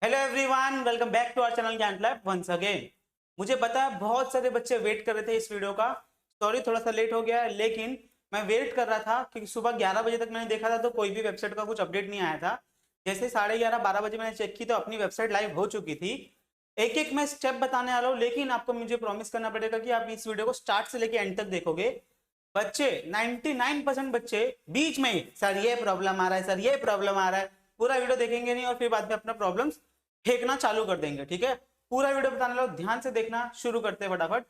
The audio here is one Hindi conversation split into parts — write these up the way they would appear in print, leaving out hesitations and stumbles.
Hello everyone, welcome back to our channel Gyan lab once again. मुझे पता है बहुत सारे बच्चे वेट कर रहे थे इस वीडियो का। सॉरी थोड़ा सा लेट हो गया है, लेकिन मैं वेट कर रहा था क्योंकि सुबह 11 बजे तक मैंने देखा था तो कोई भी वेबसाइट का कुछ अपडेट नहीं आया था। जैसे 11:30 12 बजे मैंने चेक की तो अपनी वेबसाइट लाइव हो चुकी थी। एक एक मैं स्टेप बताने वाला हूँ, लेकिन आपको मुझे प्रॉमिस करना पड़ेगा कि आप इस वीडियो को स्टार्ट से लेके एंड तक देखोगे। बच्चे 99% बच्चे बीच में ही सर ये प्रॉब्लम आ रहा है, सर ये प्रॉब्लम आ रहा है, पूरा वीडियो देखेंगे नहीं और फिर बाद में अपना प्रॉब्लम फेंकना चालू कर देंगे। ठीक है, पूरा वीडियो बताने लो, ध्यान से देखना। शुरू करते हैं फटाफट,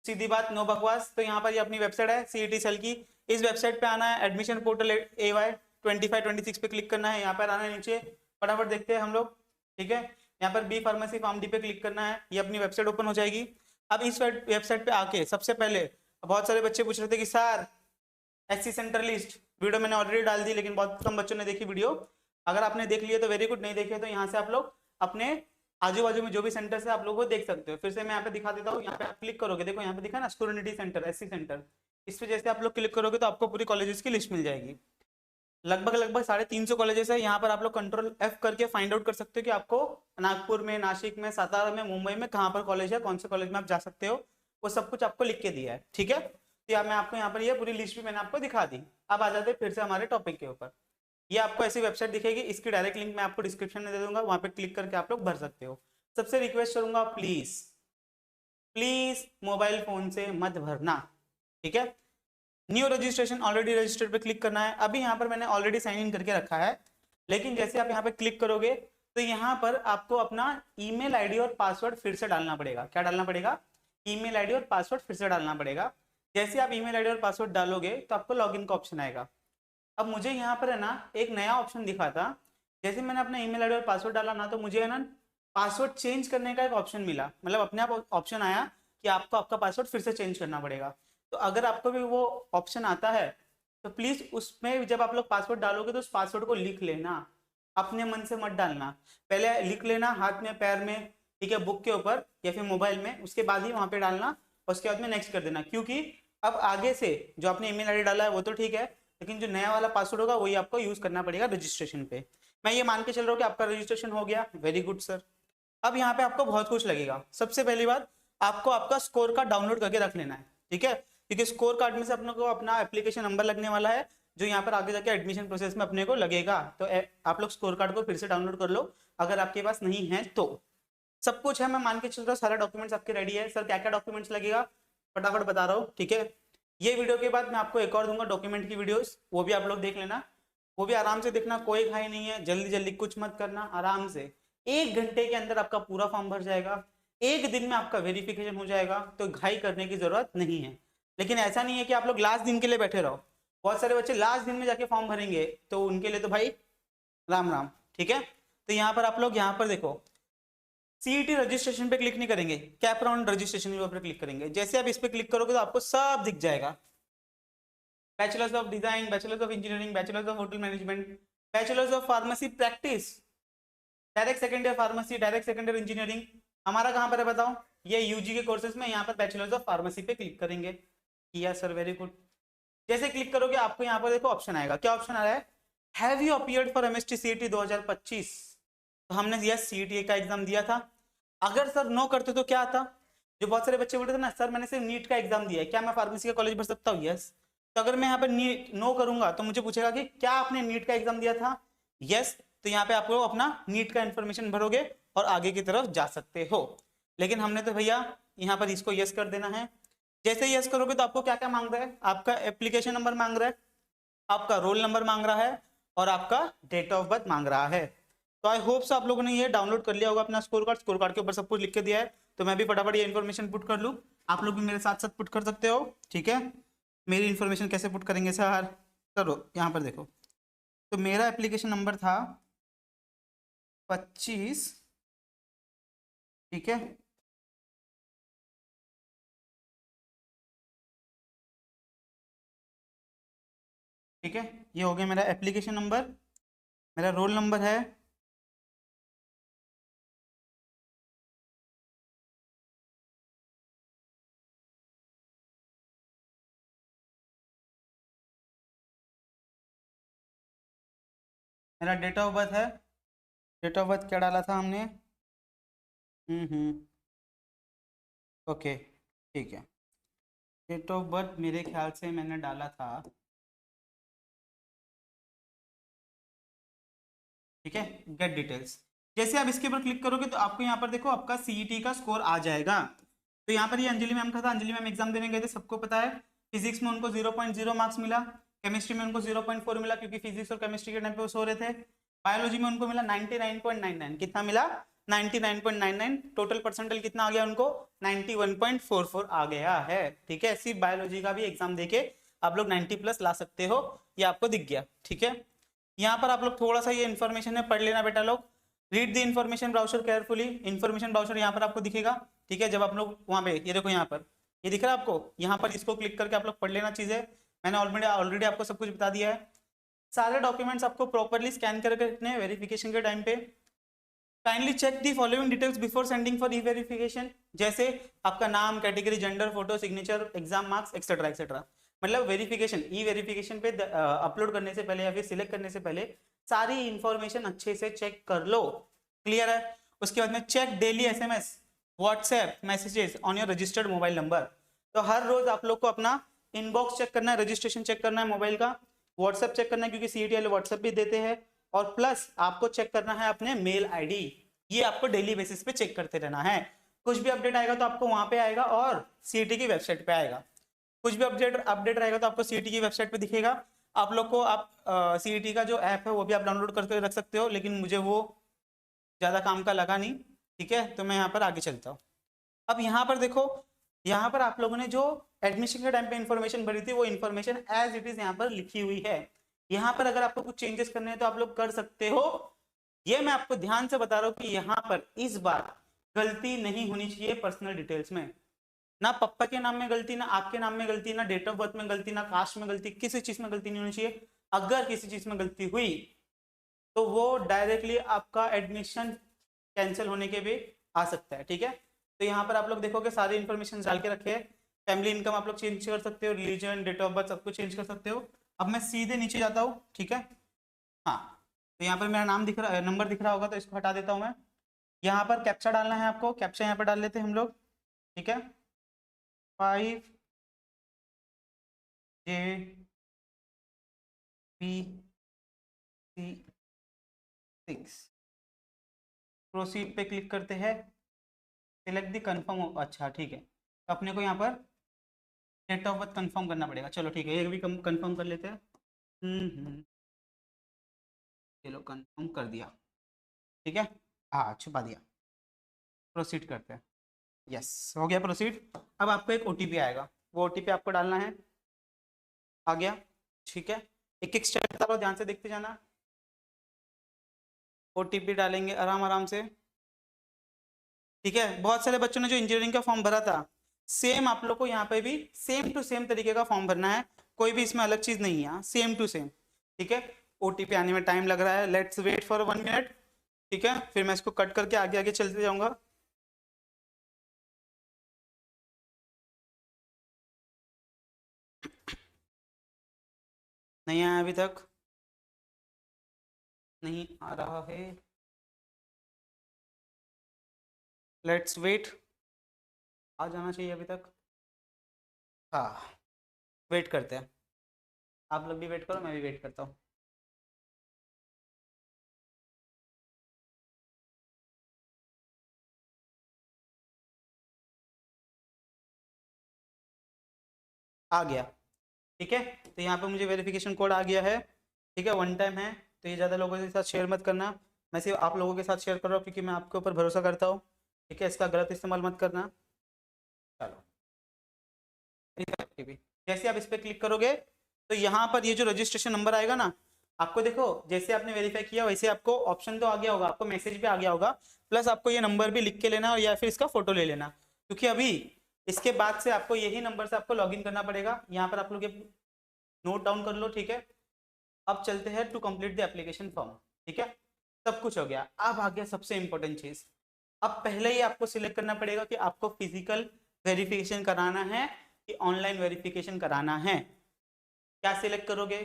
सीधी बात, नो बकवास। तो यहाँ पर ये अपनी वेबसाइट है सीईटी सेल की। इस वेबसाइट पे आना है, एडमिशन पोर्टल AY 25-26 पे क्लिक करना है। यहाँ पर आना है नीचे, फटाफट देखते हैं हम लोग। ठीक है, यहाँ पर बी फार्मेसी फॉर्म डी पे क्लिक करना है, ये अपनी वेबसाइट ओपन हो जाएगी। अब इस वेबसाइट पे आके सबसे पहले बहुत सारे बच्चे पूछ रहे थे कि sir SC centre list, video मैंने ऑलरेडी डाल दी लेकिन बहुत कम बच्चों ने देखी वीडियो। अगर आपने देख लिया तो वेरी गुड, नहीं देखे तो यहाँ से आप लोग अपने आजू बाजू में जो भी सेंटर है आप लोग वो देख सकते हो। फिर से मैं यहाँ पे दिखा देता हूँ। यहाँ पे आप क्लिक करोगे, देखो यहाँ पे दिखा ना स्टूडेंट सेंटर SC सेंटर, इस पे जैसे आप लोग क्लिक करोगे तो आपको पूरी कॉलेजेस की लिस्ट मिल जाएगी। लगभग लगभग 350 कॉलेजेस है। यहाँ पर आप लोग Ctrl+F करके फाइंड आउट कर सकते हो कि आपको नागपुर में, नासिक में, सातारा में, मुंबई में कहाँ पर कॉलेज है, कौन से कॉलेज में आप जा सकते हो, वो सब कुछ आपको लिख के दिया है। ठीक है, तो मैं आपको यहाँ पर ये पूरी लिस्ट भी मैंने आपको दिखा दी। अब आ जाते फिर से हमारे टॉपिक के ऊपर। ये आपको ऐसी वेबसाइट दिखेगी, इसकी डायरेक्ट लिंक मैं आपको डिस्क्रिप्शन में दे दूंगा, वहां पे क्लिक करके आप लोग भर सकते हो। सबसे रिक्वेस्ट करूंगा, प्लीज प्लीज मोबाइल फोन से मत भरना। ठीक है, न्यू रजिस्ट्रेशन ऑलरेडी रजिस्टर्ड पे क्लिक करना है। अभी यहाँ पर मैंने ऑलरेडी साइन इन करके रखा है, लेकिन जैसे आप यहाँ पे क्लिक करोगे तो यहाँ पर आपको अपना ईमेल आईडी और पासवर्ड फिर से डालना पड़ेगा। क्या डालना पड़ेगा? ईमेल आईडी और पासवर्ड फिर से डालना पड़ेगा। जैसे आप ईमेल आईडी और पासवर्ड डालोगे तो आपको लॉगिन का ऑप्शन आएगा। अब मुझे यहाँ पर है ना एक नया ऑप्शन दिखा था। जैसे मैंने अपना ईमेल आईडी और पासवर्ड डाला ना, तो मुझे है ना पासवर्ड चेंज करने का एक ऑप्शन मिला, मतलब अपने आप ऑप्शन आया कि आपको आपका पासवर्ड फिर से चेंज करना पड़ेगा। तो अगर आपको भी वो ऑप्शन आता है तो प्लीज उसमें जब आप लोग पासवर्ड डालोगे तो उस पासवर्ड को लिख लेना, अपने मन से मत डालना। पहले लिख लेना हाथ में, पैर में, ठीक है, बुक के ऊपर या फिर मोबाइल में, उसके बाद ही वहां पे डालना और उसके बाद में नेक्स्ट कर देना। क्योंकि अब आगे से जो आपने ईमेल आईडी डाला है वो तो ठीक है, लेकिन जो नया वाला पासवर्ड होगा वही आपको यूज करना पड़ेगा रजिस्ट्रेशन पे। मैं ये मान के चल रहा हूँ कि आपका रजिस्ट्रेशन हो गया, वेरी गुड सर। अब यहाँ पे आपको बहुत कुछ लगेगा। सबसे पहली बात, आपको आपका स्कोर कार्ड डाउनलोड करके रख लेना है। ठीक है, क्योंकि स्कोर कार्ड में से अपने को अपना एप्लीकेशन नंबर लगने वाला है, जो यहाँ पर आगे जाके एडमिशन प्रोसेस में अपने को लगेगा। तो आप लोग स्कोर कार्ड को फिर से डाउनलोड कर लो अगर आपके पास नहीं है तो। सब कुछ है, मैं मान के चल रहा हूँ सारे डॉक्यूमेंट्स आपके रेडी है। सर क्या क्या डॉक्यूमेंट्स लगेगा फटाफट बता रहा हूँ। ठीक है, ये वीडियो के बाद मैं आपको एक और दूंगा डॉक्यूमेंट की वीडियोस, वो भी आप लोग देख लेना। वो भी आराम से देखना, कोई घाई नहीं है, जल्दी जल्दी कुछ मत करना, आराम से 1 घंटे के अंदर आपका पूरा फॉर्म भर जाएगा, 1 दिन में आपका वेरिफिकेशन हो जाएगा। तो घाई करने की जरूरत नहीं है। लेकिन ऐसा नहीं है कि आप लोग लास्ट दिन के लिए बैठे रहो। बहुत सारे बच्चे लास्ट दिन में जाके फॉर्म भरेंगे तो उनके लिए तो भाई राम राम। ठीक है, तो यहाँ पर आप लोग यहाँ पर देखो, सीईटी रजिस्ट्रेशन पे क्लिक नहीं करेंगे, कैप राउंड रजिस्ट्रेशन पे क्लिक करेंगे। जैसे आप इस पे क्लिक करोगे तो आपको सब दिख जाएगा। Bachelors of design, bachelors of engineering, bachelors of hotel management, bachelors of pharmacy practice, direct second year pharmacy, direct second year engineering. हमारा कहाँ पर है बताओ? ये यूजी के कोर्सेज में, यहाँ पर बैचलर्स ऑफ फार्मेसी पे क्लिक करेंगे। किया सर, वेरी गुड। जैसे क्लिक करोगे आपको यहाँ पर देखो ऑप्शन आएगा। क्या ऑप्शन आ रहा है? Have you appeared for MST CET 2025? तो हमने यस सीईटी का एग्जाम दिया था। अगर सर नो करते तो क्या आता? जो बहुत सारे बच्चे बोलते थे ना सर मैंने सिर्फ नीट का एग्जाम दिया है, क्या मैं फार्मेसी का कॉलेज भर सकता हूँ? यस। तो अगर मैं यहाँ पर नीट नो करूंगा तो मुझे पूछेगा कि क्या आपने नीट का एग्जाम दिया था? यस। तो यहाँ पे आप लोग अपना नीट का इन्फॉर्मेशन भरोगे और आगे की तरफ जा सकते हो। लेकिन हमने तो भैया यहाँ पर इसको यस कर देना है। जैसे यस करोगे तो आपको क्या क्या मांग रहा है? आपका एप्लीकेशन नंबर मांग रहा है, आपका रोल नंबर मांग रहा है और आपका डेट ऑफ बर्थ मांग रहा है। तो आई होप आप लोगों ने ये डाउनलोड कर लिया होगा अपना स्कोर कार्ड। स्कोर कार्ड के ऊपर सब कुछ लिख के दिया है, तो मैं भी फटाफट ये इन्फॉर्मेशन पुट कर लूँ। आप लोग भी मेरे साथ साथ पुट कर सकते हो। ठीक है, मेरी इन्फॉर्मेशन कैसे पुट करेंगे सर? करो, यहाँ पर देखो। तो मेरा एप्लीकेशन नंबर था 25। ठीक है, ठीक है, ये हो गया मेरा एप्लीकेशन नंबर। मेरा रोल नंबर है मेरा डेट ऑफ बर्थ है। डेट ऑफ बर्थ क्या डाला था हमने? ओके, ठीक है। डेट ऑफ बर्थ मेरे ख्याल से मैंने डाला था, ठीक है। गेट डिटेल्स, जैसे आप इसके ऊपर क्लिक करोगे तो आपको यहाँ पर देखो आपका सीईटी का स्कोर आ जाएगा। तो यहाँ पर ये अंजलि मैम का था, अंजलि मैम एग्जाम देने गए थे, सबको पता है। फिजिक्स में उनको 0.0 मार्क्स मिला, केमिस्ट्री में उनको 0.4 मिला क्योंकि फिजिक्स और केमिस्ट्री के टाइम पे वो सो रहे थे। बायोलॉजी में उनको मिला 99.99, कितना मिला 99.99। टोटल परसेंटेज कितना आ गया उनको 91.44 आ गया है, ठीक है। सिर्फ बायोलॉजी का भी एग्जाम देके आप लोग 90+ ला सकते हो, ये आपको दिख गया, ठीक है। यहाँ पर आप लोग थोड़ा सा ये इन्फॉर्मेशन है पढ़ लेना बेटा लोग। Read the information browser carefully, information browser यहाँ पर आपको दिखेगा, ठीक है। जब आप लोग वहाँ पे ये देखो यहाँ पर ये दिख रहा है आपको, यहाँ पर इसको क्लिक करके आप लोग पढ़ लेना चीजें, मैंने ऑलरेडी आपको सब कुछ बता दिया है। सारे डॉक्यूमेंट्स आपको प्रॉपरली स्कैन करके रखने वेरिफिकेशन के टाइम पे। Kindly check the following details before sending for E verification, जैसे आपका नाम, category, gender, photo, signature, exam marks etcetera etcetera. मतलब वेरिफिकेशन, ई वेरिफिकेशन पे अपलोड करने से पहले या फिर सिलेक्ट करने से पहले सारी इंफॉर्मेशन अच्छे से चेक कर लो, क्लियर है। उसके बाद में check daily SMS WhatsApp messages on your registered mobile number. तो हर रोज आप लोग को अपना इनबॉक्स चेक करना है, रजिस्ट्रेशन चेक करना है मोबाइल का, व्हाट्सएप चेक करना है क्योंकि सीईटी वाले व्हाट्सएप भी देते हैं, और प्लस आपको चेक करना है अपने मेल आईडी। ये आपको डेली बेसिस पे चेक करते रहना है। कुछ भी अपडेट आएगा तो आपको वहां पे आएगा और सीईटी की वेबसाइट पे आएगा। कुछ भी अपडेट रहेगा तो आपको सीईटी की वेबसाइट पे दिखेगा। आप लोग को आप सीईटी का जो ऐप है वो भी आप डाउनलोड करके रख सकते हो, लेकिन मुझे वो ज्यादा काम का लगा नहीं, ठीक है। तो मैं यहाँ पर आगे चलता हूँ। अब यहाँ पर देखो, यहाँ पर आप लोगों ने जो एडमिशन के टाइम पे इंफॉर्मेशन भरी थी वो इंफॉर्मेशन एज इट इज यहाँ पर लिखी हुई है। यहाँ पर अगर आपको कुछ चेंजेस करने हैं तो आप लोग कर सकते हो। ये मैं आपको ध्यान से बता रहा हूँ कि यहाँ पर इस बार गलती नहीं होनी चाहिए पर्सनल डिटेल्स में। ना पापा के नाम में गलती, ना आपके नाम में गलती, ना डेट ऑफ बर्थ में गलती, ना कास्ट में गलती, किसी चीज में गलती नहीं होनी चाहिए। अगर किसी चीज में गलती हुई तो वो डायरेक्टली आपका एडमिशन कैंसिल होने के भी आ सकता है, ठीक है। तो यहाँ पर आप लोग देखोगे सारी इन्फॉर्मेशन डाल के रखे हैं। फैमिली इनकम आप लोग चेंज कर सकते हो, रिलीजन, डेट ऑफ बर्थ सब कुछ चेंज कर सकते हो। अब मैं सीधे नीचे जाता हूँ, ठीक है। हाँ, तो यहाँ पर मेरा नाम दिख रहा, नंबर दिख रहा होगा तो इसको हटा देता हूँ मैं। यहाँ पर कैप्चा डालना है आपको, कैप्चा यहाँ पर डाल लेते हैं हम लोग, ठीक है। 5JBC6 प्रोसीड पे क्लिक करते हैं, सिलेक्ट दी कन्फर्म, अच्छा ठीक है। तो अपने को यहाँ पर डेट ऑफ बर्थ कंफर्म करना पड़ेगा, चलो ठीक है ये भी कंफर्म कर लेते हैं। चलो कंफर्म कर दिया, ठीक है। हाँ छुपा दिया, प्रोसीड करते हैं। यस हो गया प्रोसीड। अब आपको एक ओटीपी आएगा, वो ओटीपी आपको डालना है। आ गया, ठीक है। एक एक स्टेप बता रहा हूँ, ध्यान से देखते जाना। ओटीपी डालेंगे आराम आराम से, ठीक है। बहुत सारे बच्चों ने जो इंजीनियरिंग का फॉर्म भरा था सेम आप लोग को यहाँ पे भी सेम टू सेम तरीके का फॉर्म भरना है, कोई भी इसमें अलग चीज नहीं है, सेम टू सेम, ठीक है। ओटीपी आने में टाइम लग रहा है, लेट्स वेट फॉर 1 मिनट, ठीक है। फिर मैं इसको कट करके आगे आगे चलते जाऊंगा। नहीं आया अभी तक, नहीं आ रहा है, लेट्स वेट, आ जाना चाहिए अभी तक। हाँ, वेट करते हैं, आप लोग भी वेट करो, मैं भी वेट करता हूँ। आ गया, ठीक है। तो यहाँ पे मुझे वेरिफिकेशन कोड आ गया है, ठीक है। 1 टाइम है तो ये ज़्यादा लोगों के साथ शेयर मत करना, मैं सिर्फ आप लोगों के साथ शेयर कर रहा हूँ क्योंकि मैं आपके ऊपर भरोसा करता हूँ, ठीक है। इसका गलत इस्तेमाल मत करना। चलो, जैसे आप इस पर क्लिक करोगे तो यहाँ पर ये जो रजिस्ट्रेशन नंबर आएगा ना, आपको देखो जैसे आपने वेरीफाई किया वैसे आपको ऑप्शन तो आ गया होगा, आपको मैसेज भी आ गया होगा, प्लस आपको ये नंबर भी लिख के लेना और या फिर इसका फोटो ले लेना, क्योंकि अभी इसके बाद से आपको यही नंबर से आपको लॉगिन करना पड़ेगा। यहाँ पर आप लोग नोट डाउन कर लो, ठीक है। अब चलते हैं to complete the application form, ठीक है। सब कुछ हो गया, अब आ गया सबसे इंपॉर्टेंट चीज। अब पहले ही आपको सिलेक्ट करना पड़ेगा कि आपको फिजिकल वेरिफिकेशन कराना है कि ऑनलाइन वेरिफिकेशन कराना है। क्या सिलेक्ट करोगे,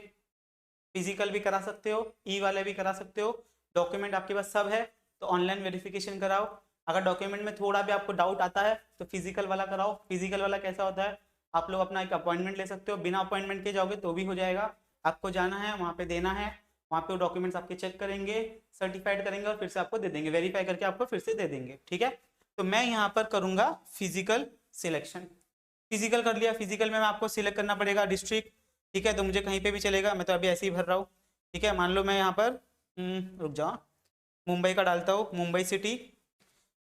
फिजिकल भी करा सकते हो, ई वाले भी करा सकते हो, डॉक्यूमेंट आपके पास सब है तो ऑनलाइन वेरिफिकेशन कराओ। अगर डॉक्यूमेंट में थोड़ा भी आपको डाउट आता है तो फिजिकल वाला कराओ। फिजिकल वाला कैसा होता है, आप लोग अपना एक अपॉइंटमेंट ले सकते हो, बिना अपॉइंटमेंट के जाओगे तो भी हो जाएगा। आपको जाना है, वहाँ पे देना है, वहाँ पे वो डॉक्यूमेंट्स आपके चेक करेंगे, सर्टिफाइड करेंगे और फिर से आपको दे देंगे, वेरीफाई करके आपको फिर से दे देंगे। ठीक है, तो मैं यहाँ पर करूँगा फिजिकल सिलेक्शन। फिजिकल कर लिया, फिजिकल में आपको सिलेक्ट करना पड़ेगा डिस्ट्रिक्ट। ठीक है, तो मुझे कहीं पे भी चलेगा, मैं तो अभी ऐसे ही भर रहा हूँ। ठीक है, मान लो मैं यहाँ पर रुक जाओ, मुंबई का डालता हूँ, मुंबई सिटी।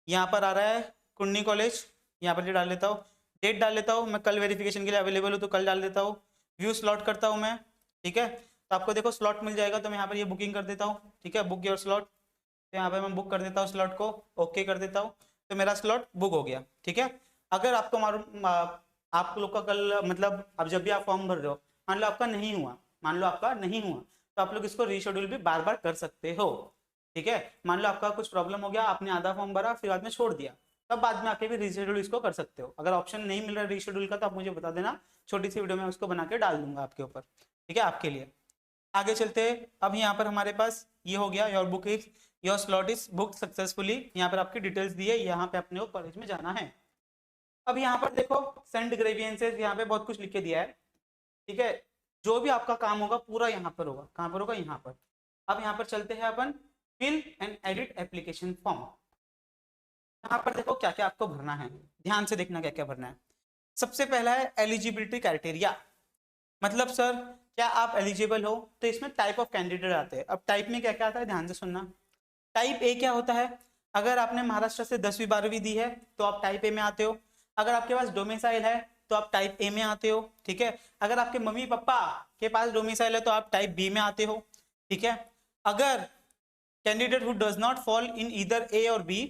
यहाँ पर आ रहा है कुंडी कॉलेज, यहाँ पर डाल लेता हूँ। डेट डाल लेता हूँ, मैं कल वेरिफिकेशन के लिए अवेलेबल हूँ तो कल डाल देता हूँ। व्यू स्लॉट करता हूँ मैं। ठीक है, तो आपको देखो स्लॉट मिल जाएगा, तो मैं यहाँ पर ये बुकिंग कर देता हूँ। ठीक है, बुक योर स्लॉट, तो यहाँ पर मैं बुक कर देता हूँ स्लॉट को, ओके कर देता हूँ, तो मेरा स्लॉट बुक हो गया। ठीक है, अगर आपको मालूम आप लोग का कल मतलब अब जब भी आप फॉर्म भर रहे हो, मान लो आपका नहीं हुआ, मान लो आपका नहीं हुआ, तो आप लोग इसको रीशेड्यूल भी बार बार कर सकते हो। ठीक है, मान लो आपका कुछ प्रॉब्लम हो गया, आपने आधा फॉर्म भरा फिर बाद में छोड़ दिया, तब बाद में आके भी रीशेड्यूल इसको कर सकते हो। अगर ऑप्शन नहीं मिल रहा रीशेड्यूल का तो आप मुझे बता देना, छोटी सी वीडियो में उसको बना के डाल दूंगा आपके ऊपर। ठीक है, आपके लिए। आगे चलते हैं, अब यहाँ पर हमारे पास ये हो गया, your book is your slot is book successfully. यहाँ पर आपकी डिटेल्स दी है, यहाँ पे अपने को कॉलेज में जाना है। अब यहाँ पर देखो सेंड ग्रेवियंसेस, यहाँ पे बहुत कुछ लिख के दिया है। ठीक है, जो भी आपका काम होगा पूरा यहाँ पर होगा। कहाँ पर होगा, यहाँ पर। अब यहाँ पर चलते हैं अपन, fill and edit application form. यहाँ पर देखो क्या क्या आपको भरना है, ध्यान से देखना क्या क्या भरना है। सबसे पहला है एलिजिबिलिटी क्राइटेरिया, मतलब सर क्या आप एलिजिबल हो, तो इसमें टाइप ऑफ कैंडिडेट आते हैं। अब टाइप में क्या क्या आता है, ध्यान से सुनना। टाइप ए क्या होता है, अगर आपने महाराष्ट्र से 10वीं 12वीं दी है तो आप टाइप ए में आते हो। अगर आपके पास डोमिसाइल है तो आप टाइप ए में आते हो। ठीक है, अगर आपके मम्मी पापा के पास डोमिसाइल है तो आप टाइप बी में आते हो। ठीक है, अगर candidate who does not fall in either A or B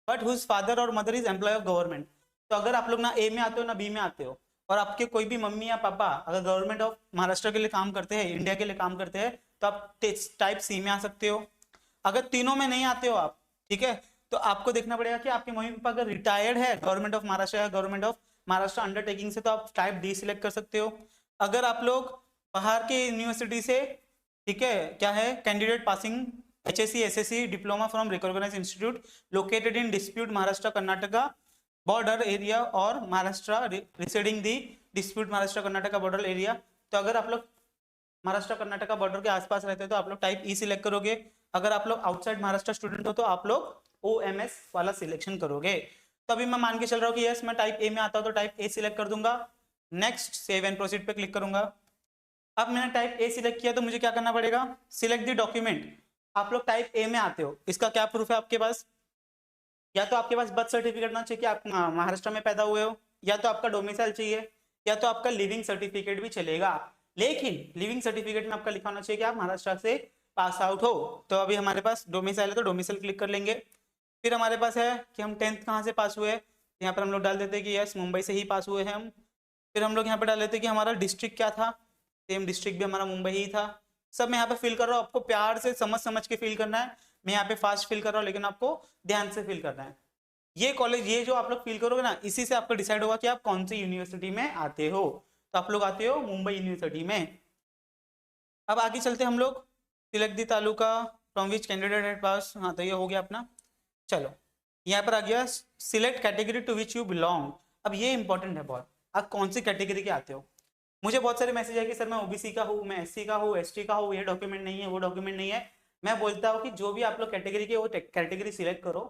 but whose father or mother is employ of government, तो अगर आप लोग ना ए में आते हो ना बी में आते हो और आपके कोई भी मम्मी या पापा अगर गवर्नमेंट ऑफ महाराष्ट्र के लिए काम करते हैं, इंडिया के लिए काम करते हैं, तो आप टाइप सी में आ सकते हो। अगर तीनों में नहीं आते हो आप, ठीक है, तो आपको देखना पड़ेगा कि आपके मम्मी पापा अगर रिटायर्ड है गवर्नमेंट ऑफ महाराष्ट्र या गवर्नमेंट ऑफ महाराष्ट्र अंडरटेकिंग से, तो आप टाइप डी सिलेक्ट कर सकते हो। अगर आप लोग बाहर के यूनिवर्सिटी से, ठीक है, क्या है, candidate passing HSC SSC diploma from recognised institute located in dispute Maharashtra Karnataka border area or Maharashtra residing the dispute Maharashtra Karnataka border area, तो अगर आप लोग महाराष्ट्र कर्नाटका बॉर्डर के आसपास रहते हो तो आप लोग टाइप ई सिलेक्ट करोगे। अगर आप लोग आउटसाइड महाराष्ट्र स्टूडेंट हो तो आप लोग OMS वाला सिलेक्शन करोगे। तो अभी मैं मान के चल रहा हूँ कि यस मैं टाइप ए में आता हूँ तो टाइप ए सिलेक्ट कर दूंगा। नेक्स्ट सेव एंड प्रोसीड पे क्लिक करूंगा। अब मैंने टाइप ए सिलेक्ट किया तो मुझे क्या करना पड़ेगा, सिलेक्ट द डॉक्यूमेंट। आप लोग टाइप ए में आते हो, इसका क्या प्रूफ है आपके पास, या तो आपके पास बर्थ सर्टिफिकेट होना चाहिए कि आप महाराष्ट्र में पैदा हुए हो, या तो आपका डोमिसाइल चाहिए, या तो आपका लिविंग सर्टिफिकेट भी चलेगा। लेकिन लिविंग सर्टिफिकेट में आपका लिखा होना चाहिए कि आप महाराष्ट्र से पास आउट हो। तो अभी हमारे पास डोमिसाइल है तो डोमिसाइल क्लिक कर लेंगे। फिर हमारे पास है कि हम 10th कहाँ से पास हुए, यहाँ पर हम लोग डाल देते हैं कि यस मुंबई से ही पास हुए हैं हम। फिर हम लोग यहाँ पर डाल देते हैं कि हमारा डिस्ट्रिक्ट क्या था, सेम डिस्ट्रिक्ट भी हमारा मुंबई ही था। सब मैं यहाँ पे फिल कर रहा हूँ, आपको प्यार से समझ के फिल करना है। मैं यहाँ पे फास्ट फिल कर रहा हूँ लेकिन आपको ध्यान से फिल करना है। ये कॉलेज, ये जो आप लोग फिल करोगे ना, इसी से आपको डिसाइड होगा कि आप कौन सी यूनिवर्सिटी में आते हो। तो आप लोग आते हो मुंबई यूनिवर्सिटी में। अब आगे चलते हम लोग, select the taluka from which candidate had pass, हाँ तो ये हो गया अपना। चलो यहाँ पर आ गया select category to which you belong. अब ये इंपॉर्टेंट है बहुत, आप कौन सी कैटेगरी के आते हो। मुझे बहुत सारे मैसेज है कि सर मैं OBC का हूँ, मैं SC का हूँ, ST का हूँ, ये डॉक्यूमेंट नहीं है, वो डॉक्यूमेंट नहीं है। मैं बोलता हूँ कि जो भी आप लोग कैटेगरी के वो कैटेगरी सिलेक्ट करो।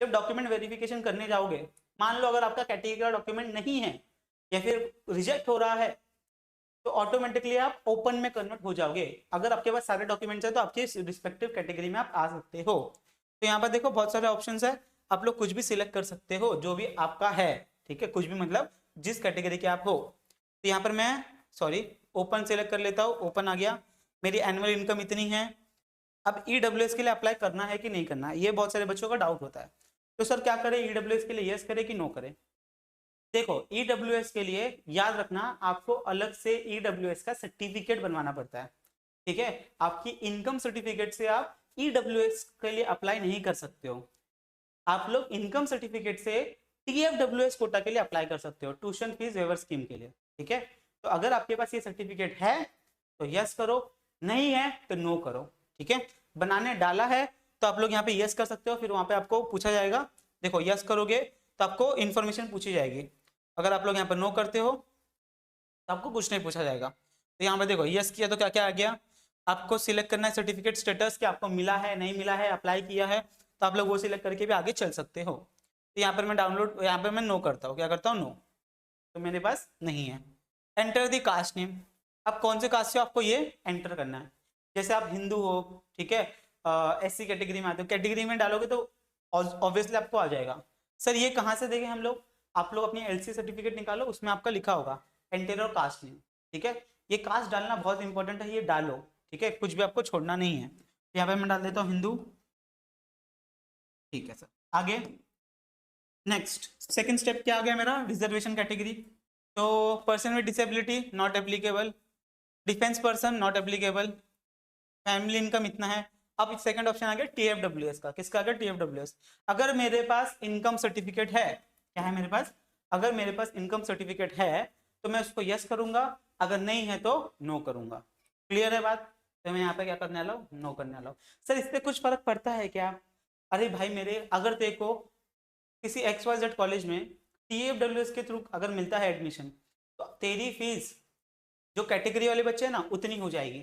जब डॉक्यूमेंट वेरिफिकेशन करने जाओगे, मान लो अगर आपका कैटेगरी का डॉक्यूमेंट नहीं है या फिर रिजेक्ट हो रहा है, तो ऑटोमेटिकली आप ओपन में कन्वर्ट हो जाओगे। अगर आपके पास सारे डॉक्यूमेंट्स है तो आपके रिस्पेक्टिव कैटेगरी में आप आ सकते हो। तो यहाँ पर देखो बहुत सारे ऑप्शंस है, आप लोग कुछ भी सिलेक्ट कर सकते हो जो भी आपका है। ठीक है, कुछ भी मतलब जिस कैटेगरी के आप हो। तो यहाँ पर मैं ओपन सेलेक्ट कर लेता हूँ, ओपन आ गया। मेरी एनुअल इनकम इतनी है। अब EWS के लिए अप्लाई करना है कि नहीं करना है, ये बहुत सारे बच्चों का डाउट होता है। तो सर क्या करें, EWS के लिए यस करें कि नो करें। देखो EWS के लिए याद रखना, आपको अलग से EWS का सर्टिफिकेट बनवाना पड़ता है। ठीक है, आपकी इनकम सर्टिफिकेट से आप EWS के लिए अप्लाई नहीं कर सकते हो। आप लोग इनकम सर्टिफिकेट से TFWS कोटा के लिए अप्लाई कर सकते हो, ट्यूशन फीस वेवर स्कीम के लिए। ठीक है, तो अगर आपके पास ये सर्टिफिकेट है तो यस करो, नहीं है तो नो करो। ठीक है, बनाने डाला है तो आप लोग यहाँ पे यस कर सकते हो, फिर वहां पे आपको पूछा जाएगा देखो यस करोगे तो आपको इन्फॉर्मेशन पूछी जाएगी, अगर आप लोग यहाँ पर नो करते हो तो आपको कुछ नहीं पूछा जाएगा। तो यहाँ पर देखो यस किया तो क्या क्या आ गया, आपको सिलेक्ट करना है सर्टिफिकेट स्टेटस कि आपको मिला है नहीं मिला है, अप्लाई किया है, तो आप लोग वो सिलेक्ट करके भी आगे चल सकते हो। तो यहाँ पर मैं डाउनलोड, यहाँ पर मैं नो करता हूँ, क्या करता हूँ नो, तो मेरे पास नहीं है। एंटर दी कास्ट नेम, अब कौन से कास्ट से आपको ये एंटर करना है, जैसे आप हिंदू हो, ठीक है, एससी कैटेगरी में आते हो, कैटेगरी में डालोगे तो ऑब्वियसली आपको आ जाएगा। सर ये कहाँ से देंगे हम लोग, आप लोग अपनी एलसी सर्टिफिकेट निकालो, उसमें आपका लिखा होगा एंटर और कास्ट नेम, ठीक है, ये कास्ट डालना बहुत इंपॉर्टेंट है, ये डालो, ठीक है, कुछ भी आपको छोड़ना नहीं है। यहाँ पे मैं डाल देता हूँ हिंदू, ठीक है सर। आगे नेक्स्ट सेकंड स्टेप क्या आ गया मेरा, रिजर्वेशन कैटेगरी, तो person with disability not applicable, defence person not applicable, family income इतना है। अब सेकंड ऑप्शन आ गया टीएफडब्ल्यूएस का, किसका आ गया टीएफडब्ल्यूएस, अगर मेरे पास इनकम सर्टिफिकेट है, क्या है मेरे पास, अगर मेरे पास इनकम सर्टिफिकेट है तो मैं उसको यस करूंगा, अगर नहीं है तो नो करूंगा। क्लियर है बात, तो मैं यहाँ पे क्या करने वाला हूँ, नो करने वाला हूँ। सर इससे कुछ फर्क पड़ता है क्या, अरे भाई मेरे, अगर देखो किसी XYZ कॉलेज में टीएफडब्ल्यूएस के थ्रू अगर मिलता है एडमिशन, तो तेरी फीस जो कैटेगरी वाले बच्चे हैं ना उतनी हो जाएगी,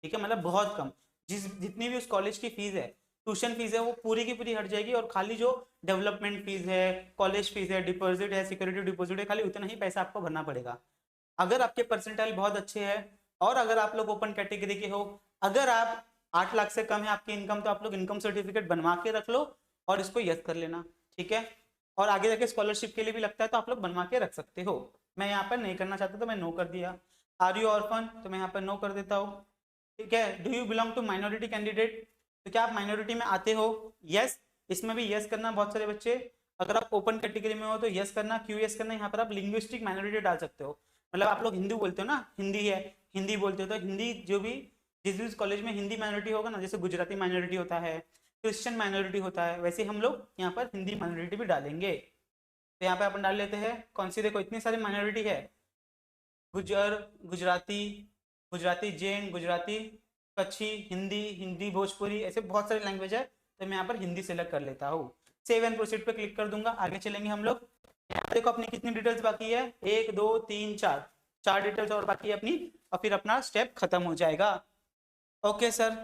ठीक है, मतलब बहुत कम, जितनी भी उस कॉलेज की फीस है, ट्यूशन फीस है, वो पूरी की पूरी हट जाएगी, और खाली जो डेवलपमेंट फीस है, कॉलेज फीस है, डिपॉजिट है, सिक्योरिटी डिपॉजिट है, खाली उतना ही पैसा आपको भरना पड़ेगा। अगर आपके परसेंटाइल बहुत अच्छे हैं और अगर आप लोग ओपन कैटेगरी के हो, अगर आप 8 लाख से कम है आपकी इनकम, तो आप लोग इनकम सर्टिफिकेट बनवा के रख लो और इसको यस कर लेना, ठीक है, और आगे जाके स्कॉलरशिप के लिए भी लगता है तो आप लोग बनवा के रख सकते हो। मैं यहाँ पर नहीं करना चाहता तो मैं नो कर दिया। आर यू ऑर्फन, तो मैं यहाँ पर नो कर देता हूँ, ठीक है। Do you belong to minority candidate, तो क्या आप माइनॉरिटी में आते हो, यस, इसमें भी यस करना बहुत सारे बच्चे, अगर आप ओपन कैटेगरी में हो तो यस करना, क्यों यस करना, यहाँ पर आप लिंग्विस्टिक माइनॉरिटी डाल सकते हो, मतलब आप लोग हिंदू बोलते हो ना, हिंदी है, हिंदी बोलते हो तो हिंदी जो भी जिस भी कॉलेज में हिंदी माइनॉरिटी होगा ना, जैसे गुजराती माइनॉरिटी होता है, क्रिश्चियन माइनॉरिटी होता है, वैसे हम लोग यहाँ पर हिंदी माइनॉरिटी भी डालेंगे। तो यहाँ पे अपन डाल लेते हैं कौन सी, देखो इतनी सारी माइनॉरिटी है, गुजर, गुजराती, गुजराती जैन, गुजराती, कच्छी, हिंदी, हिंदी भोजपुरी, ऐसे बहुत सारी लैंग्वेज है, तो मैं यहाँ पर हिंदी सेलेक्ट कर लेता हूँ। सेव एंड प्रोसीड पे क्लिक कर दूंगा, आगे चलेंगे हम लोग। देखो अपनी कितनी डिटेल्स बाकी है, 1 2 3 4, 4 डिटेल्स और बाकी है अपनी, और फिर अपना स्टेप खत्म हो जाएगा। ओके सर,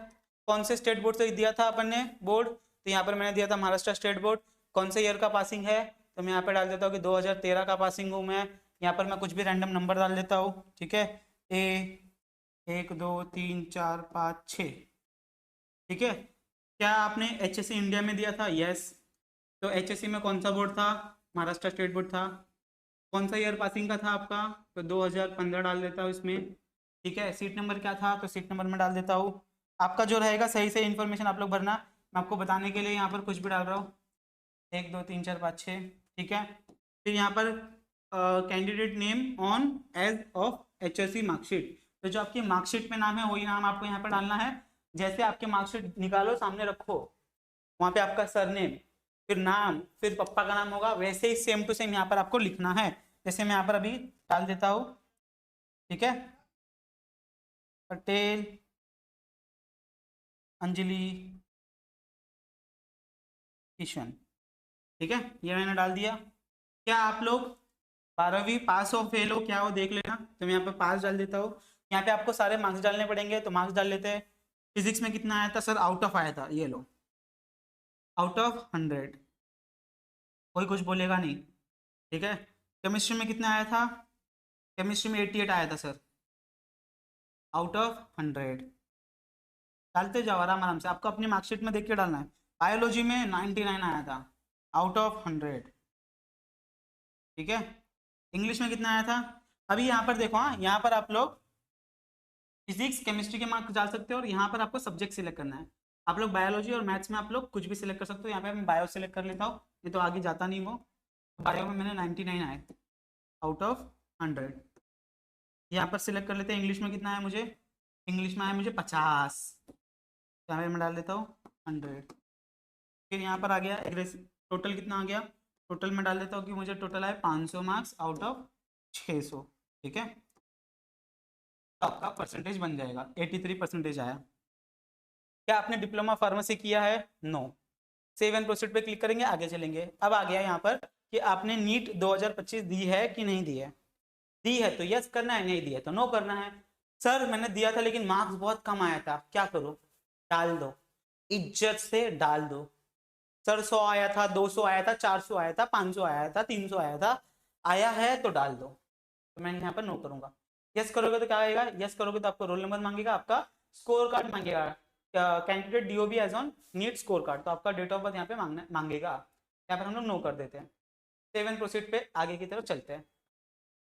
कौन से स्टेट बोर्ड से दिया था अपन ने बोर्ड, तो यहाँ पर मैंने दिया था महाराष्ट्र स्टेट बोर्ड। कौन से ईयर का पासिंग है, तो मैं यहाँ पे डाल देता हूँ कि 2013 का पासिंग हूँ मैं। यहाँ पर मैं कुछ भी रैंडम नंबर डाल देता हूँ, ठीक है, ए 1 2 3 4 5 6, ठीक है। क्या आपने HSC इंडिया में दिया था, यस, तो HSC में कौन सा बोर्ड था, महाराष्ट्र स्टेट बोर्ड था। कौन सा ईयर पासिंग का था आपका, तो 2015 डाल देता हूँ इसमें, ठीक है। सीट नंबर क्या था, तो सीट नंबर में डाल देता हूँ। आपका जो रहेगा सही से इन्फॉर्मेशन आप लोग भरना, मैं आपको बताने के लिए यहाँ पर कुछ भी डाल रहा हूँ, 1 2 3 4 5 6, ठीक है। फिर यहाँ पर candidate name on age of HSC marksheet, तो जो आपकी मार्कशीट में नाम है वही नाम आपको यहाँ पर डालना है। जैसे आपके मार्कशीट निकालो सामने रखो, वहाँ पे आपका सरनेम, फिर नाम, फिर पप्पा का नाम होगा, वैसे ही सेम टू सेम यहाँ पर आपको लिखना है, जैसे मैं यहाँ पर अभी डाल देता हूँ, ठीक है, पटेल अंजलि किशन, ठीक है, ये मैंने डाल दिया। क्या आप लोग 12वीं पास हो फेल हो, क्या हो देख लेना, तो मैं यहाँ पे पास डाल देता हूँ। यहाँ पे आपको सारे मार्क्स डालने पड़ेंगे, तो मार्क्स डाल लेते हैं। फिजिक्स में कितना आया था सर, आउट ऑफ आया था, ये लो, आउट ऑफ 100, कोई कुछ बोलेगा नहीं, ठीक है। केमिस्ट्री में कितना आया था, केमिस्ट्री में 88 आया था सर, आउट ऑफ 100, डालते जाओ आराम आराम से, आपको अपनी मार्कशीट में देख के डालना है। बायोलॉजी में 99 आया था, आउट ऑफ 100, ठीक है। इंग्लिश में कितना आया था, अभी यहाँ पर देखो, हाँ यहाँ पर आप लोग फिजिक्स केमिस्ट्री के मार्क्स डाल सकते हो, और यहाँ पर आपको सब्जेक्ट सिलेक्ट करना है। आप लोग बायोलॉजी और मैथ्स में आप लोग कुछ भी सिलेक्ट कर सकते हो, यहाँ पे मैं बायो सिलेक्ट कर लेता हूँ, ये तो आगे जाता नहीं वो। बायो में मैंने 99 आए, आउट ऑफ 100। यहाँ पर सिलेक्ट कर लेते हैं, इंग्लिश में कितना है मुझे, इंग्लिश में आया मुझे 50, यहाँ पे मैं डाल देता हूँ 100। फिर यहाँ पर आ गया एग्रेसिव, टोटल कितना आ गया, टोटल में डाल देता हूँ कि मुझे टोटल आए 500 मार्क्स आउट ऑफ 600, ठीक है, तो आपका परसेंटेज बन जाएगा 83% आया। क्या आपने डिप्लोमा फार्मेसी किया है, नो। सेव एंड प्रोसीड पे क्लिक करेंगे, आगे चलेंगे। अब आ गया यहाँ पर कि आपने नीट 2025 दी है कि नहीं दी है। दी है तो यस करना है, नहीं दी है तो नो करना है। सर मैंने दिया था लेकिन मार्क्स बहुत कम आया था, क्या करूं? डाल दो, इज्जत से डाल दो। सर 100 आया था, 200 आया था, 400 आया था, 500 आया था, 300 आया था, आया है तो डाल दो। तो मैं यहाँ पर नो करूंगा। यस करोगे तो क्या आएगा? यस करोगे तो आपको रोल नंबर मांगेगा, आपका स्कोर कार्ड मांगेगा, candidate DOB age on NEET score card, तो आपका डेट ऑफ बर्थ यहाँ पे मांगेगा। यहाँ पर हम लोग नो कर देते हैं। सेव एंड प्रोसीड पे आगे की तरफ चलते हैं।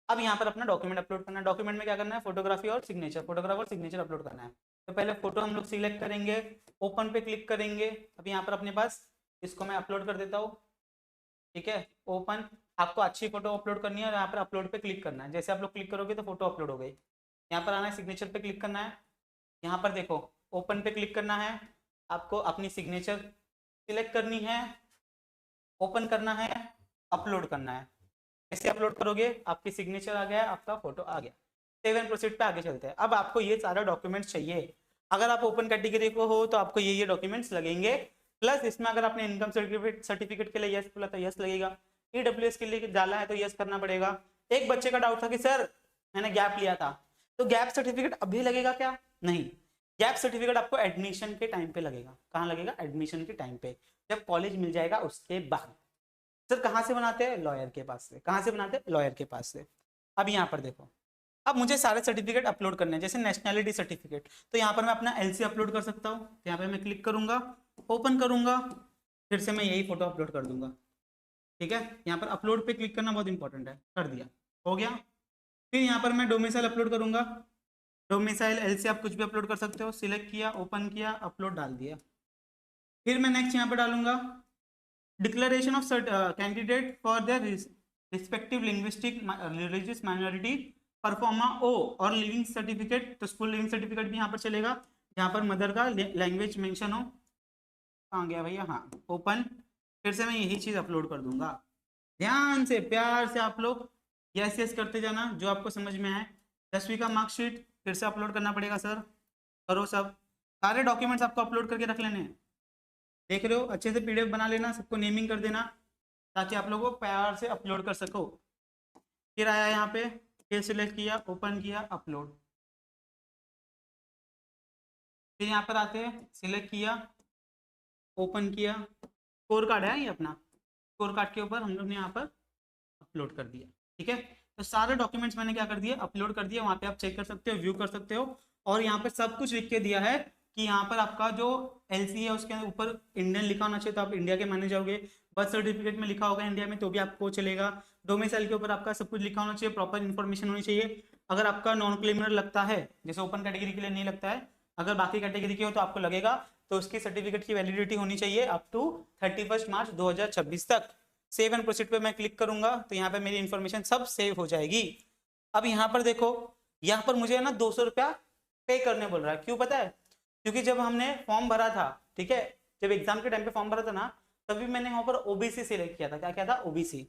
अब यहाँ पर अपना डॉक्यूमेंट अपलोड करना है। डॉक्यूमेंट में क्या करना है? फोटोग्राफी और सिग्नेचर, फोटोग्राफ और सिग्नेचर अपलोड करना है। तो पहले फोटो हम लोग सिलेक्ट करेंगे, ओपन पे क्लिक करेंगे। अब यहाँ पर अपने पास इसको मैं अपलोड कर देता हूँ, ठीक है। ओपन, आपको अच्छी फोटो अपलोड करनी है और यहाँ पर अपलोड पे क्लिक करना है। जैसे आप लोग क्लिक करोगे तो फोटो अपलोड हो गई। यहाँ पर आना है, सिग्नेचर पे क्लिक करना है। यहाँ पर देखो ओपन पे क्लिक करना है, आपको अपनी सिग्नेचर सिलेक्ट करनी है, ओपन करना है, अपलोड करना है। ऐसे अपलोड करोगे आपकी सिग्नेचर आ गया, आपका फोटो आ गया। सेव एंड प्रोसीड पे आगे चलते हैं। अब आपको ये सारा डॉक्यूमेंट्स चाहिए। अगर आप ओपन कैटेगरी को हो तो आपको ये डॉक्यूमेंट्स लगेंगे, प्लस इसमें अगर आपने इनकम सर्टिफिकेट के लिए यस बोला तो यस लगेगा, ईडब्ल्यूएस के लिए डाला है तो यस करना पड़ेगा। एक बच्चे का डाउट था कि सर मैंने गैप लिया था, तो गैप सर्टिफिकेट अभी लगेगा क्या? नहीं, गैप सर्टिफिकेट आपको एडमिशन के टाइम पे लगेगा। कहाँ लगेगा? एडमिशन के टाइम पे, जब कॉलेज मिल जाएगा उसके बाद। सर कहाँ से बनाते हैं? लॉयर के पास से। कहाँ से बनाते हैं? लॉयर के पास से। अब यहाँ पर देखो, अब मुझे सारे सर्टिफिकेट अपलोड करने हैं, जैसे नेशनैलिटी सर्टिफिकेट, तो यहाँ पर मैं अपना एलसी अपलोड कर सकता हूँ। तो यहाँ पर मैं क्लिक करूंगा, ओपन करूंगा, फिर से मैं यही फोटो अपलोड कर दूंगा, ठीक है। यहाँ पर अपलोड पे क्लिक करना बहुत इंपॉर्टेंट है, कर दिया, हो गया। फिर यहाँ पर मैं डोमिसाइल अपलोड करूंगा। डोमिसाइल एलसी आप कुछ भी अपलोड कर सकते हो। सिलेक्ट किया, ओपन किया, अपलोड डाल दिया। फिर मैं नेक्स्ट यहाँ पर डालूंगा declaration of candidate for their respective linguistic religious minority proforma ओ और लिविंग सर्टिफिकेट, तो स्कूल लिविंग सर्टिफिकेट भी यहाँ पर चलेगा, यहाँ पर मदर का लैंग्वेज मेंशन हो। कहाँ गया भैया? हाँ, ओपन। फिर से मैं यही चीज अपलोड कर दूंगा। ध्यान से प्यार से आप लोग यस यस करते जाना जो आपको समझ में आए। 10वीं का मार्कशीट फिर से अपलोड करना पड़ेगा सर, करो सब। सारे डॉक्यूमेंट्स आपको अपलोड करके रख लेने हैं, देख रहे हो, अच्छे से पीडीएफ बना लेना, सबको नेमिंग कर देना ताकि आप लोगों को प्यार से अपलोड कर सको। फिर आया यहाँ पे, फिर सिलेक्ट किया, ओपन किया, अपलोड। फिर यहाँ पर आते हैं, सिलेक्ट किया, ओपन किया, स्कोर कार्ड है ये अपना, स्कोर कार्ड के ऊपर हम लोग ने यहाँ पर अपलोड कर दिया, ठीक है। तो सारे डॉक्यूमेंट्स मैंने क्या कर दिया? अपलोड कर दिया। वहाँ पे आप चेक कर सकते हो, व्यू कर सकते हो, और यहाँ पे सब कुछ लिख के दिया है कि यहाँ पर आपका जो एलसी है उसके ऊपर इंडियन लिखा होना चाहिए, तो आप इंडिया के माने जाओगे। बर्थ सर्टिफिकेट में लिखा होगा इंडिया में तो भी आपको चलेगा। डोमिसाइल के ऊपर आपका सब कुछ लिखा होना चाहिए, प्रॉपर इन्फॉर्मेशन होनी चाहिए। अगर आपका नॉन क्रिमिनल लगता है, जैसे ओपन कैटेगरी के लिए नहीं लगता है, अगर बाकी कैटेगरी के हो तो आपको लगेगा, तो उसकी सर्टिफिकेट की वैलिडिटी होनी चाहिए अप टू 31 मार्च 2026 तक। सेव एंड प्रोसीड पे मैं क्लिक करूंगा तो यहाँ पे मेरी इन्फॉर्मेशन सब सेव हो जाएगी। अब यहाँ पर देखो, यहाँ पर मुझे ना 200 रुपया पे करने बोल रहा है। क्यों पता है? क्योंकि जब हमने फॉर्म भरा था, ठीक है, जब एग्जाम के टाइम पे फॉर्म भरा था ना, तभी मैंने वहां पर ओबीसी सिलेक्ट किया था। क्या क्या था? ओबीसी।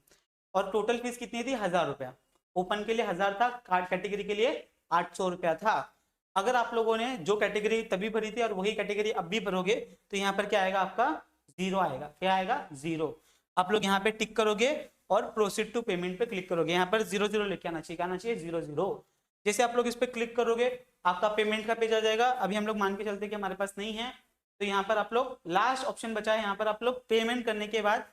और टोटल फीस कितनी थी? 1000 रुपया। ओपन के लिए 1000 था, कार्ड कैटेगरी के लिए 800 रुपया था। अगर आप लोगों ने जो कैटेगरी तभी भरी थी और वही कैटेगरी अब भी भरोगे तो यहाँ पर क्या आएगा? आपका जीरो आएगा। क्या आएगा? जीरो। आप लोग यहाँ पे टिक करोगे और प्रोसीड टू पेमेंट पे क्लिक करोगे। यहाँ पर 00 लेके आना चाहिए, क्या आना चाहिए? 00। जैसे आप लोग इस पे क्लिक करोगे आपका पेमेंट का पेज आ जाएगा। अभी हम लोग मान के चलते कि हमारे पास नहीं है, तो यहाँ पर आप लोग लास्ट ऑप्शन बचा है, यहाँ पर आप लोग पेमेंट करने के बाद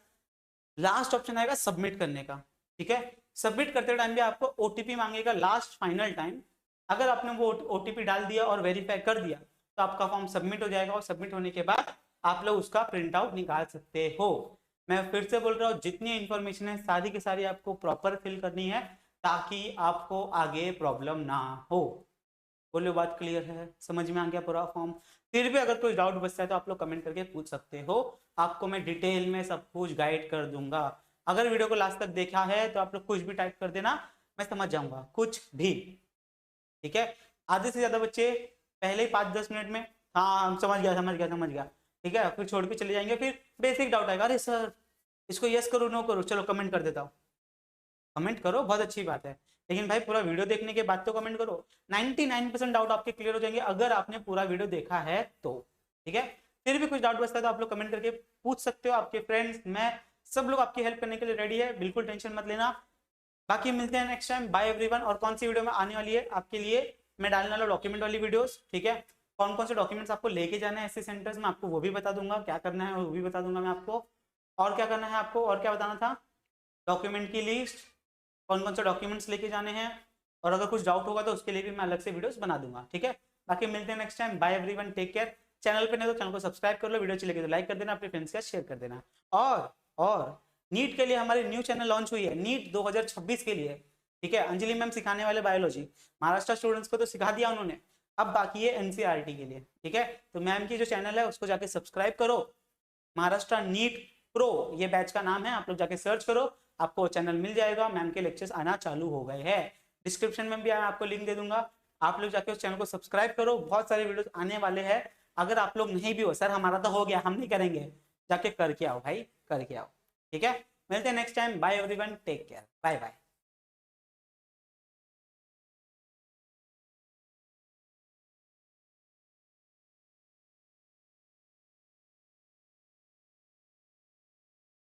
लास्ट ऑप्शन आएगा सबमिट करने का, ठीक है। सबमिट करते टाइम भी आपको ओटीपी मांगेगा लास्ट फाइनल टाइम। अगर आपने वो ओटीपी डाल दिया और वेरीफाई कर दिया तो आपका फॉर्म सबमिट हो जाएगा, और सबमिट होने के बाद आप लोग उसका प्रिंट आउट निकाल सकते हो। मैं फिर से बोल रहा हूँ, जितनी इंफॉर्मेशन है सारी की सारी आपको प्रॉपर फिल करनी है ताकि आपको आगे प्रॉब्लम ना हो। बोलो बात क्लियर है? समझ में आ गया पूरा फॉर्म? फिर भी अगर कोई डाउट बचता है तो आप लोग कमेंट करके पूछ सकते हो, आपको मैं डिटेल में सब कुछ गाइड कर दूंगा। अगर वीडियो को लास्ट तक देखा है तो आप लोग कुछ भी टाइप कर देना, मैं समझ जाऊंगा, कुछ भी, ठीक है। आधे से ज्यादा बच्चे पहले ही 5-10 मिनट में हाँ समझ गया समझ गया समझ गया, ठीक है, फिर छोड़ के चले जाएंगे। फिर बेसिक डाउट आएगा, अरे सर इसको यस करो नो करो, चलो कमेंट कर देता हूँ। कमेंट करो, बहुत अच्छी बात है, लेकिन भाई पूरा वीडियो देखने के बाद तो कमेंट करो। 99% डाउट आपके क्लियर हो जाएंगे अगर आपने पूरा वीडियो देखा है तो, ठीक है। फिर भी कुछ डाउट बचता है तो आप लोग कमेंट करके पूछ सकते हो। आपके फ्रेंड्स, मैं, सब लोग आपकी हेल्प करने के लिए रेडी है, बिल्कुल टेंशन मत लेना। बाकी मिलते हैं नेक्स्ट टाइम, बाय एवरीवन। और कौन सी वीडियो में आने वाली है आपके लिए, मैं डालने वाला डॉक्यूमेंट वाली वीडियोस, ठीक है। कौन कौन से डॉक्यूमेंट्स आपको लेके जाना है ऐसे सेंटर्स में, आपको वो भी बता दूंगा, क्या करना है वो भी बता दूंगा मैं आपको। और क्या करना है आपको, और क्या बताना था, डॉक्यूमेंट की लिस्ट, कौन कौन से डॉक्यूमेंट्स लेके जाने हैं, और अगर कुछ डाउट होगा तो उसके लिए भी मैं अलग से वीडियोस बना दूंगा, ठीक है। बाकी मिलते हैं next time, bye everyone, take care. Channel पे नहीं तो चैनल को सब्सक्राइब कर लो, वीडियो अच्छी लगे तो लाइक कर देना, अपने फ्रेंड्स के साथ शेयर कर देना। और नीट के लिए हमारी न्यू चैनल लॉन्च हुई है, नीट 2026 के लिए, ठीक है। अंजलि मैम सिखाने वाले बायोलॉजी, महाराष्ट्र स्टूडेंट्स को तो सिखा दिया उन्होंने, अब बाकी है एनसीईआरटी के लिए, ठीक है। तो मैम की जो चैनल है उसको जाके सब्सक्राइब करो, महाराष्ट्र नीट प्रो ये बैच का नाम है, आप लोग जाके सर्च करो, आपको चैनल मिल जाएगा। मैम के लेक्चर्स आना चालू हो गए हैं, डिस्क्रिप्शन में भी मैं आपको लिंक दे दूंगा, आप लोग जाके उस चैनल को सब्सक्राइब करो, बहुत सारे वीडियोस आने वाले हैं। अगर आप लोग नहीं भी हो, सर हमारा तो हो गया हम नहीं करेंगे, जाके करके आओ भाई, करके आओ, ठीक है। मिलते हैं next time, bye everyone, take care, bye bye.